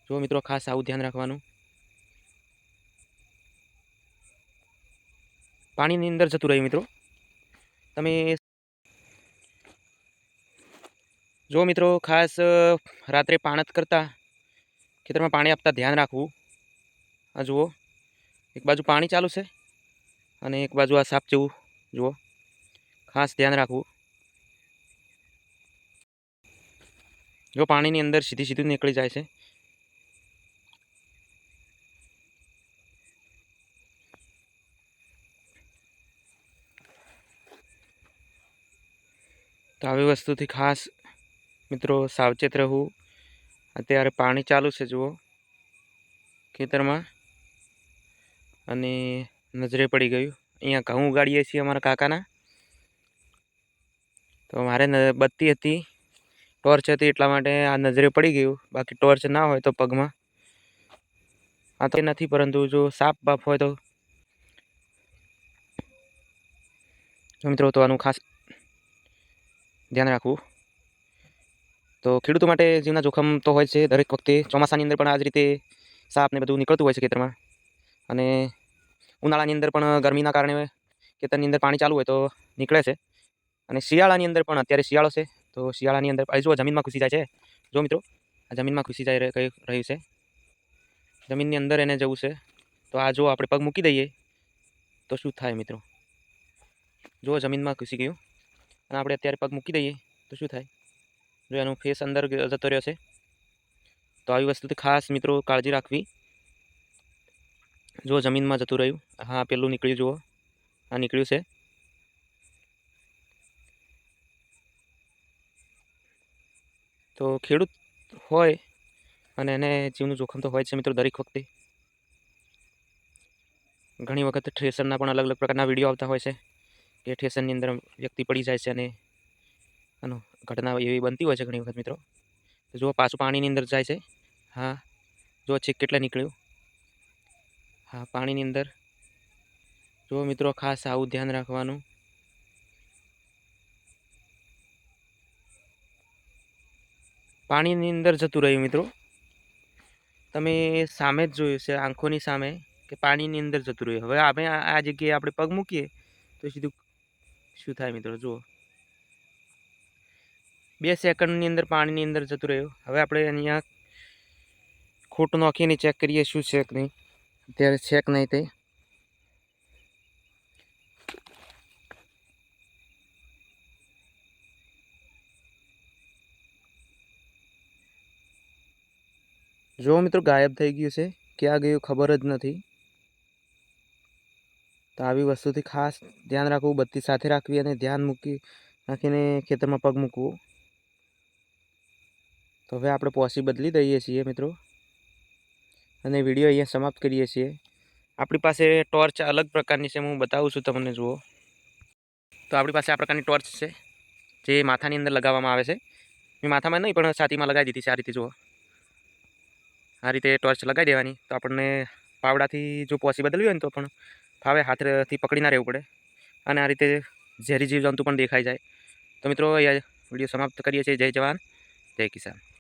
જો મિત્રો ખાસ આવું ધ્યાન રાખવાનું. પાણીની અંદર જતું રહ્યું મિત્રો. તમે જો મિત્રો ખાસ રાત્રે પાણત કરતા ખેતરમાં પાણી આપતા ધ્યાન રાખવું. આ જુઓ એક બાજુ પાણી ચાલુ છે અને એક બાજુ આ સાપ જેવું જુઓ. ખાસ ધ્યાન રાખવું. જો પાણીની અંદર સીધું નીકળી જાય છે. તો આવી વસ્તુથી ખાસ મિત્રો સાવચેત રહેવું. અત્યારે પાણી ચાલુ છે જુઓ ખેતરમાં અને નજરે પડી ગયું. અહીંયા ઘઉં ઉગાડીએ છીએ અમારા કાકાના. તો મારે બત્તી હતી, ટોર્ચ હતી, એટલા માટે આ નજરે પડી ગયું. બાકી ટોર્ચ ના હોય તો પગમાં આ તો નથી, પરંતુ જો સાપ બાપ હોય તો મિત્રો તો આનું ખાસ ધ્યાન રાખવું. તો ખેડૂતો માટે જીવના જોખમ તો હોય છે દરેક વખતે. ચોમાસાની અંદર પણ આ જ રીતે સાપ ને બધું નીકળતું હોય છે ખેતરમાં. અને ઉનાળાની અંદર પણ ગરમીના કારણે ખેતરની અંદર પાણી ચાલુ હોય તો નીકળે છે. અને શિયાળાની અંદર પણ અત્યારે શિયાળો છે તો શિયાળાની અંદર જો જમીનમાં ઘૂસી જાય છે. જો મિત્રો આ જમીનમાં ઘૂસી જાય રહ્યું છે. જમીનની અંદર એને જવું છે. તો આ જો આપણે પગ મૂકી દઈએ તો શું થાય મિત્રો? જો જમીનમાં ઘૂસી ગયું અને આપણે અત્યારે પગ મૂકી દઈએ તો શું થાય? જો એનું ફેસ અંદર જતો રહ્યો છે. તો આવી વસ્તુથી ખાસ મિત્રો કાળજી રાખવી. જો જમીનમાં જતું રહ્યું. હા પેલું નીકળ્યું જુઓ. આ નીકળ્યું છે. તો ખેડૂત હોય અને એને જીવનું જોખમ તો હોય છે મિત્રો દરેક વખતે. ઘણી વખત થ્રેસરના પણ અલગ અલગ પ્રકારના વિડીયો આવતા હોય છે કે થ્રેસરની અંદર વ્યક્તિ પડી જાય છે અને આનો ઘટના એવી બનતી હોય છે ઘણી વખત મિત્રો. જો પાછું પાણીની અંદર જાય છે. હા જો છેક કેટલા નીકળ્યું. હા પાણીની અંદર. જો મિત્રો ખાસ આવું ધ્યાન રાખવાનું. પાણીની અંદર જતું રહ્યું મિત્રો. તમે સામે જ જોયું છે આંખોની સામે કે પાણીની અંદર જતું રહ્યું. હવે આપણે આ જગ્યાએ આપણે પગ મૂકીએ તો સીધું શું થાય મિત્રો જુઓ. 2 સેકન્ડની અંદર પાણીની અંદર જતું રહ્યું. હવે આપણે અહીંયા ખોટું નાખીને ચેક કરીએ શું છે કે નહીં. અત્યારે ચેક નહીં તે. જો મિત્રો ગાયબ થઈ ગયું છે. ક્યાં ગયું ખબર જ નથી. તો આવી વસ્તુથી ખાસ ધ્યાન રાખવું. બત્તી સાથે રાખવી અને ધ્યાન મૂકી નાખીને ખેતરમાં પગ મૂકવું. તો હવે આપણે પોસી બદલી દઈએ છીએ મિત્રો અને વિડીયો અહીંયા સમાપ્ત કરીએ છીએ. આપણી પાસે ટોર્ચ અલગ પ્રકારની છે, હું બતાવું છું તમને જુઓ. તો આપણી પાસે આ પ્રકારની ટોર્ચ છે જે માથાની અંદર લગાવવામાં આવે છે. મેં માથામાં નહીં પણ છાતીમાં લગાવી દીધી છે. આ રીતે જુઓ. આ રીતે ટોર્ચ લગાવી દેવાની. તો આપણને પાવડાથી જો પોસી બદલવી હોય ને તો પણ ફાવે. હાથથી પકડી ના રહેવું પડે. અને આ રીતે ઝેરી જીવજંતુ પણ દેખાઈ જાય. તો મિત્રો અહીંયા વિડીયો સમાપ્ત કરીએ છીએ. જય જવાન જય કિસાન.